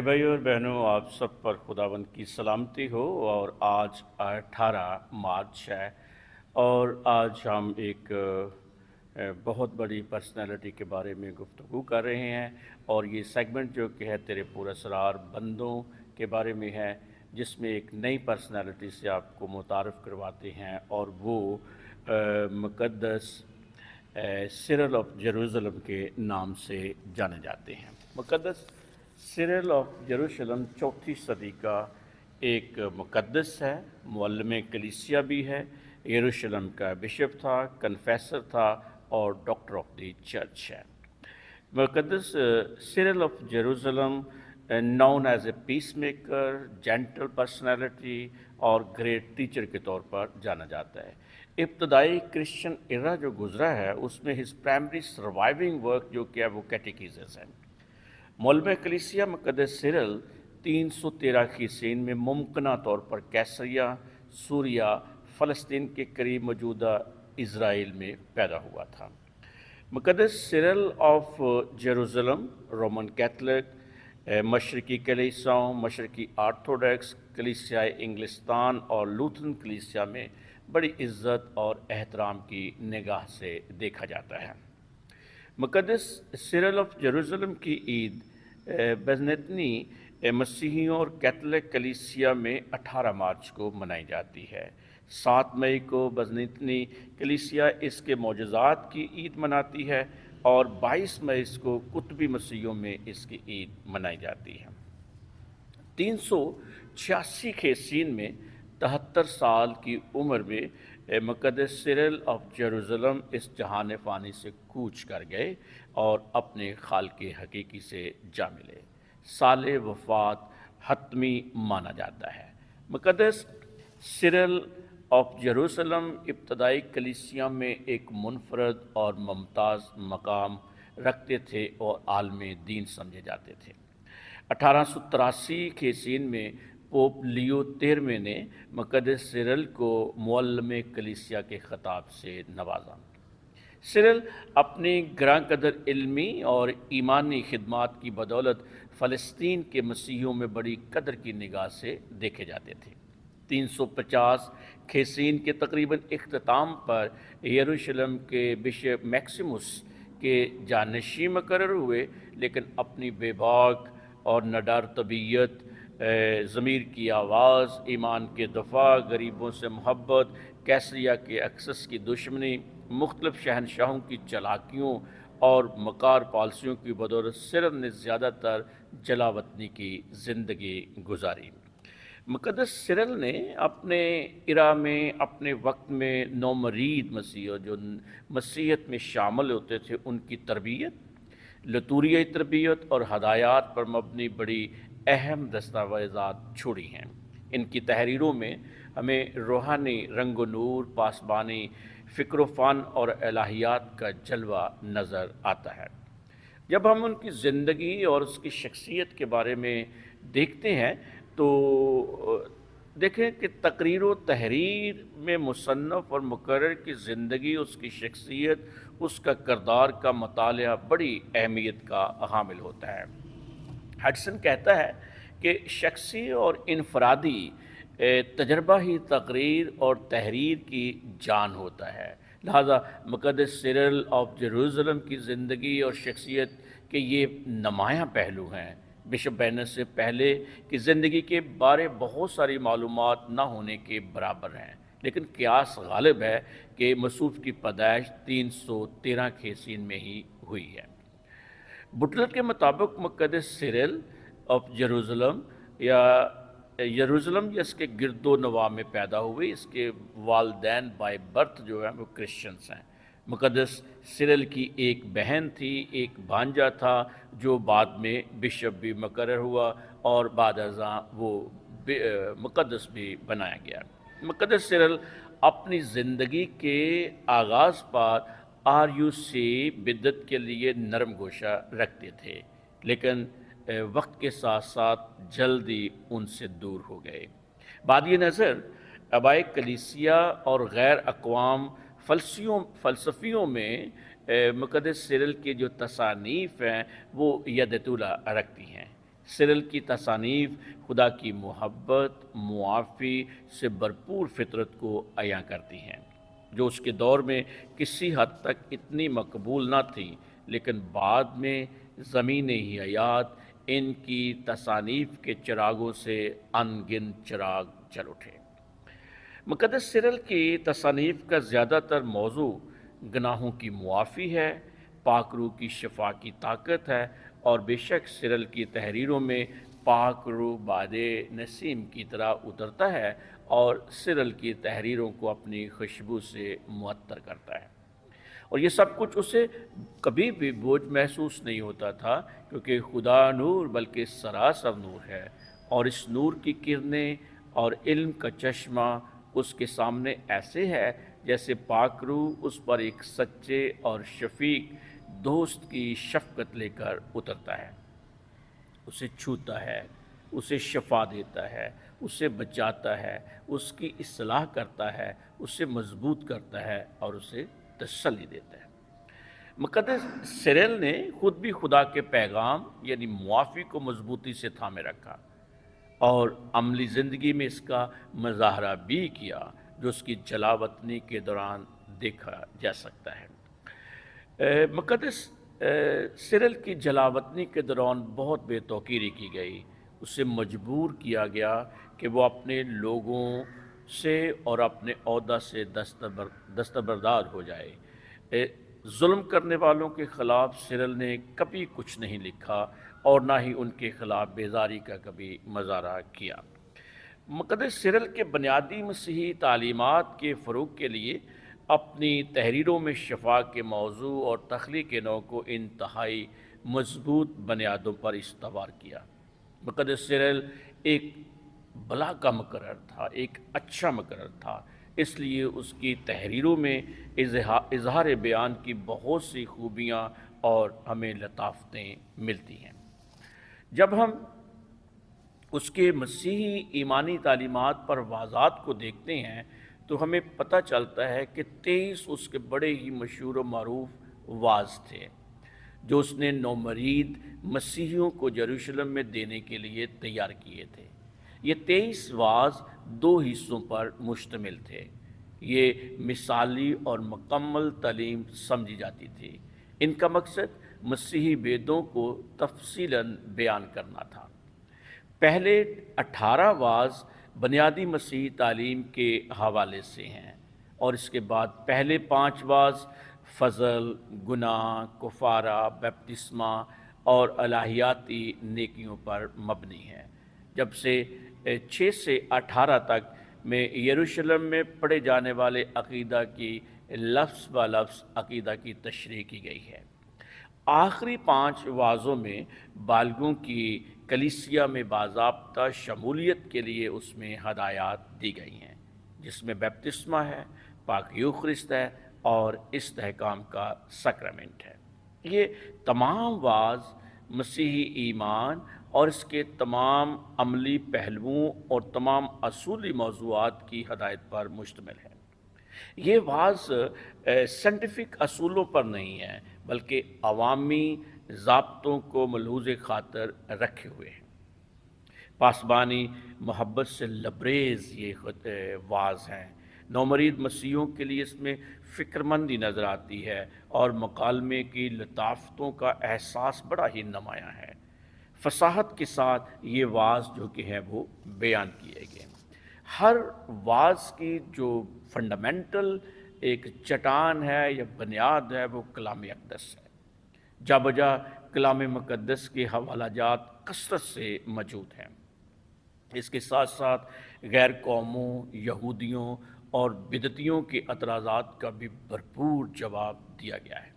میرے بھائیوں اور بہنوں، آپ سب پر خداوند کی سلامتی ہو۔ اور آج 18 مارچ ہے اور آج ہم ایک بہت بڑی پرسنالٹی کے بارے میں گفتگو کر رہے ہیں، اور یہ سیگمنٹ جو کہ ہے تیرے پراسرار بندوں کے بارے میں ہے، جس میں ایک نئی پرسنالٹی سے آپ کو متعارف کرواتے ہیں، اور وہ مقدس سرل آف جیروسلم کے نام سے جانے جاتے ہیں۔ مقدس سرل آف جیروسلم 4 صدی کا ایک مقدس ہے، معلم کلیسیا بھی ہے، یروشلم کا بشپ تھا، کنفیسر تھا اور ڈاکٹر آف دی چرچ ہے۔ مقدس Cyril of Jerusalem known as a peacemaker, gentle personality اور گریٹ ٹیچر کے طور پر جانا جاتا ہے۔ ابتدائی کرسچن ایرا جو گزرا ہے اس میں ہز پرائمری سروائیونگ ورک جو کہ ہے وہ کیٹیکیزز ہے۔ معلم کلیسیا مقدس سرل 313 عیسوی میں ممکنہ طور پر کیسریا، سوریا، فلسطین کے قریب موجودہ اسرائیل میں پیدا ہوا تھا۔ مقدس Cyril of Jerusalem Roman Catholic, مشرقی کلیساؤں، مشرقی آرتھوڈکس کلیسیائے انگلستان اور لوتھرن کلیسیا میں بڑی عزت اور احترام کی نگاہ سے دیکھا جاتا ہے۔ مقدس سرل آف جیروسلم کی عید بیزنطینی مسیحیوں اور کیتھولک کلیسیا میں 18 مارچ کو منائی جاتی ہے۔ 7 مئی کو بیزنطینی کلیسیا اس کے معجزات کی عید مناتی ہے، اور 22 مئی کو قطبی مسیحیوں میں اس کی عید منائی جاتی ہے۔ 386 عیسوی میں 73 سال کی عمر میں مقدس سرل آف جیروسلم اس جہان فانی سے کوچ کر گئے اور اپنے خالق حقیقی سے جا ملے۔ سال وفات حتمی مانا جاتا ہے۔ مقدس سرل آف جیروسلم ابتدائی کلیسیا میں ایک منفرد اور ممتاز مقام رکھتے تھے اور عالم دین سمجھے جاتے تھے۔ 1883 عیسوی میں پوپ لیو 13ویں نے مقدس سرل کو معلم کلیسیا کے خطاب سے نوازا۔ سرل اپنی گراں قدر علمی اور ایمانی خدمات کی بدولت فلسطین کے مسیحیوں میں بڑی قدر کی نگاہ سے دیکھے جاتے تھے۔ 350 عیسوی کے تقریباً اختتام پر یروشلم کے بشپ میکسیموس کے جانشین مقرر ہوئے، لیکن اپنی بے باک اور نڈر طبیعت، ضمیر کی آواز، ایمان کے دفاع، غریبوں سے محبت، کیسریا کے اکسس کی دشمنی، مختلف شہنشاہوں کی چالاکیوں اور مکار پالیسیوں کی بدولت سرل نے زیادہ تر جلا وطنی کی زندگی گزاری۔ مقدس سرل نے اپنے ایرا میں، اپنے وقت میں نومرید مسیحیوں جو مسیحیت میں شامل ہوتے تھے ان کی تربیت، لطوریہ تربیت اور ہدایات پر مبنی بڑی اہم دستاویزات چھوڑی ہیں۔ ان کی تحریروں میں ہمیں روحانی رنگ و نور، پاسبانی فکر و فن اور الہیات کا جلوہ نظر آتا ہے۔ جب ہم ان کی زندگی اور اس کی شخصیت کے بارے میں دیکھتے ہیں تو دیکھیں کہ تقریر و تحریر میں مصنف اور مقرر کی زندگی، اس کی شخصیت، اس کا کردار کا مطالعہ بڑی اہمیت کا حامل ہوتا ہے۔ ہڈسن کہتا ہے کہ شخصی اور انفرادی تجربہ ہی تقریر اور تحریر کی جان ہوتا ہے۔ لہذا مقدس سرل آف جیروسلم کی زندگی اور شخصیت کے یہ نمایاں پہلو ہیں۔ بشپ بینس سے پہلے کی زندگی کے بارے بہت ساری معلومات نہ ہونے کے برابر ہیں، لیکن قیاس غالب ہے کہ مصوف کی پیدائش 313 عیسوی میں ہی ہوئی ہے۔ بٹلر کے مطابق مقدس سرل آف جیروسلم یا یروشلم یا اس کے گرد و نواح میں پیدا ہوئے۔ اس کے والدین بائی برتھ جو ہیں وہ کرسچنس ہیں۔ مقدس سرل کی ایک بہن تھی، ایک بھانجا تھا جو بعد میں بشپ بھی مقرر ہوا اور بعد ازاں وہ مقدس بھی بنایا گیا۔ مقدس سرل اپنی زندگی کے آغاز پر RUC بدعت کے لیے نرم گوشہ رکھتے تھے، لیکن وقت کے ساتھ ساتھ جلدی ان سے دور ہو گئے۔ بادی نظر آبائے کلیسیا اور غیر اقوام فلسفیوں میں مقدس سرل کی جو تصانیف ہیں وہ ید طولہ رکھتی ہیں۔ سرل کی تصانیف خدا کی محبت معافی سے بھرپور فطرت کو عیاں کرتی ہیں، جو اس کے دور میں کسی حد تک اتنی مقبول نہ تھی، لیکن بعد میں زمینی حیات ان کی تصانیف کے چراغوں سے ان گن چراغ جل اٹھے۔ مقدس سرل کی تصانیف کا زیادہ تر موضوع گناہوں کی معافی ہے، پاک روح کی شفا کی طاقت ہے، اور بے شک سرل کی تحریروں میں پاک روح باد نسیم کی طرح اترتا ہے اور سرل کی تحریروں کو اپنی خوشبو سے معطر کرتا ہے، اور یہ سب کچھ اسے کبھی بھی بوجھ محسوس نہیں ہوتا تھا، کیونکہ خدا نور بلکہ سراسر نور ہے، اور اس نور کی کرنیں اور علم کا چشمہ اس کے سامنے ایسے ہے جیسے پاک روح اس پر ایک سچے اور شفیق دوست کی شفقت لے کر اترتا ہے، اسے چھوتا ہے، اسے شفا دیتا ہے، اسے بچاتا ہے، اس کی اصلاح کرتا ہے، اسے مضبوط کرتا ہے اور اسے تسلی دیتا ہے۔ مقدس سرل نے خود بھی خدا کے پیغام یعنی معافی کو مضبوطی سے تھامے رکھا اور عملی زندگی میں اس کا مظاہرہ بھی کیا، جو اس کی جلاوطنی کے دوران دیکھا جا سکتا ہے۔ مقدس سرل کی جلاوطنی کے دوران بہت بے توقیری کی گئی، اسے مجبور کیا گیا کہ وہ اپنے لوگوں سے اور اپنے عہدہ سے دستبردار ہو جائے۔ ظلم کرنے والوں کے خلاف سرل نے کبھی کچھ نہیں لکھا اور نہ ہی ان کے خلاف بیزاری کا کبھی مظاہرہ کیا۔ مقدس سرل کے بنیادی مسیحی تعلیمات کے فروغ کے لیے اپنی تحریروں میں شفا کے موضوع اور تخلیق نو کو انتہائی مضبوط بنیادوں پر استوار کیا۔ مقدس سرل ایک بلا کا مقرر تھا، ایک اچھا مقرر تھا، اس لیے اس کی تحریروں میں اظہار بیان کی بہت سی خوبیاں اور ہمیں لطافتیں ملتی ہیں۔ جب ہم اس کے مسیحی ایمانی تعلیمات پر واضحات کو دیکھتے ہیں تو ہمیں پتہ چلتا ہے کہ 23 اس کے بڑے ہی مشہور و معروف واعظ تھے جو اس نے نومرید مسیحیوں کو یروشلم میں دینے کے لیے تیار کیے تھے۔ یہ 23 واعظ 2 حصوں پر مشتمل تھے۔ یہ مثالی اور مکمل تعلیم سمجھی جاتی تھی۔ ان کا مقصد مسیحی ویدوں کو تفصیلاً بیان کرنا تھا۔ پہلے 18 واعظ بنیادی مسیحی تعلیم کے حوالے سے ہیں، اور اس کے بعد پہلے 5 واعظ فضل، گناہ، کفارہ، بپتسمہ اور الہیاتی نیکیوں پر مبنی ہیں، جب سے 6 سے 18 تک میں یروشلم میں پڑھے جانے والے عقیدہ کی لفظ بہ لفظ عقیدہ کی تشریح کی گئی ہے۔ آخری 5 واعظوں میں بالغوں کی کلیسیا میں باضابطہ شمولیت کے لیے اس میں ہدایات دی گئی ہیں، جس میں بپتسمہ ہے، پاک یوخرست ہے اور استحکام کا سیکرمنٹ ہے۔ یہ تمام واعظ مسیحی ایمان اور اس کے تمام عملی پہلوؤں اور تمام اصولی موضوعات کی ہدایت پر مشتمل ہے۔ یہ واعظ سائنٹیفک اصولوں پر نہیں ہے، بلکہ عوامی ضابطوں کو ملحوظ خاطر رکھے ہوئے ہیں۔ پاسبانی محبت سے لبریز یہ واعظ ہیں۔ نومرید مسیحیوں کے لیے اس میں فکر مندی نظر آتی ہے اور مکالمے کی لطافتوں کا احساس بڑا ہی نمایاں ہے۔ فصاحت کے ساتھ یہ واعظ جو کہ ہے وہ بیان کیے گئے۔ ہر واعظ کی جو فنڈامنٹل ایک چٹان ہے یا بنیاد ہے وہ کلام اقدس ہے۔ جا بجا کلام مقدس کے حوالہ جات کثرت سے موجود ہیں۔ اس کے ساتھ ساتھ غیر قوموں، یہودیوں اور بدعتیوں کے اعتراضات کا بھی بھرپور جواب دیا گیا ہے۔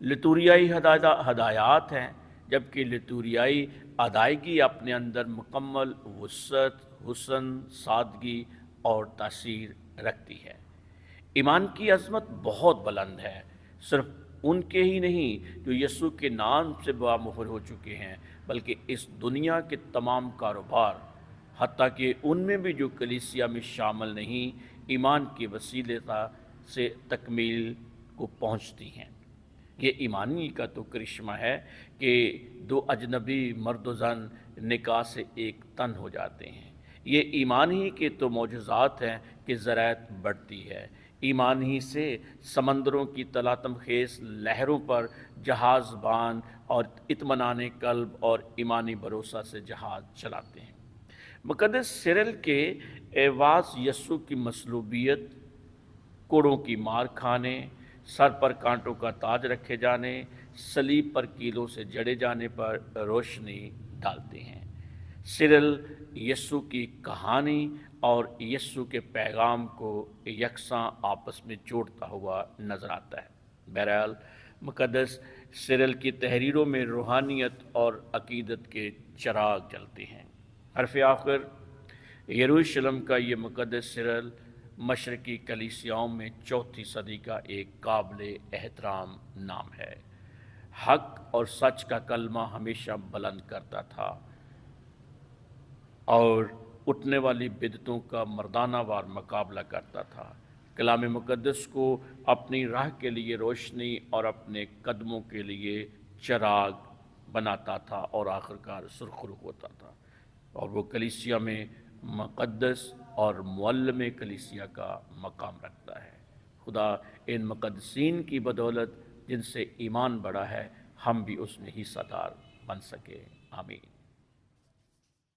لتوریائی ہدایات ہیں، جبکہ لتوریائی ادائیگی اپنے اندر مکمل وسعت، حسن، سادگی اور تاثیر رکھتی ہے۔ ایمان کی عظمت بہت بلند ہے، صرف ان کے ہی نہیں جو یسوع کے نام سے بامہر ہو چکے ہیں، بلکہ اس دنیا کے تمام کاروبار، حتیٰ کہ ان میں بھی جو کلیسیا میں شامل نہیں، ایمان کے وسیلے سے تکمیل کو پہنچتی ہیں۔ یہ ایمانی کا تو کرشمہ ہے کہ 2 اجنبی مرد و زن نکاح سے ایک تن ہو جاتے ہیں۔ یہ ایمان ہی کے تو معجزات ہیں کہ زرعت بڑھتی ہے، ایمان ہی سے سمندروں کی تلاطم خیز لہروں پر جہاز بان اور اطمینان قلب اور ایمانی بھروسہ سے جہاز چلاتے ہیں۔ مقدس سرل کے واعظ یسوع کی مصلوبیت، کوڑوں کی مار کھانے، سر پر کانٹوں کا تاج رکھے جانے، صلیب پر کیلوں سے جڑے جانے پر روشنی ڈالتے ہیں۔ سرل یسوع کی کہانی اور یسوع کے پیغام کو یکساں آپس میں جوڑتا ہوا نظر آتا ہے۔ بہرحال مقدس سرل کی تحریروں میں روحانیت اور عقیدت کے چراغ جلتے ہیں۔ حرف آخر یروشلم کا یہ مقدس سرل مشرقی کلیسیاؤں میں چوتھی صدی کا ایک قابل احترام نام ہے۔ حق اور سچ کا کلمہ ہمیشہ بلند کرتا تھا اور اٹھنے والی بدعتوں کا مردانہ وار مقابلہ کرتا تھا۔ کلام مقدس کو اپنی راہ کے لیے روشنی اور اپنے قدموں کے لیے چراغ بناتا تھا اور آخرکار سرخرو ہوتا تھا، اور وہ کلیسیا میں مقدس اور معلم کلیسیا کا مقام رکھتا ہے۔ خدا ان مقدسین کی بدولت جن سے ایمان بڑھا ہے، ہم بھی اس میں حصہ دار بن سکے۔ آمین۔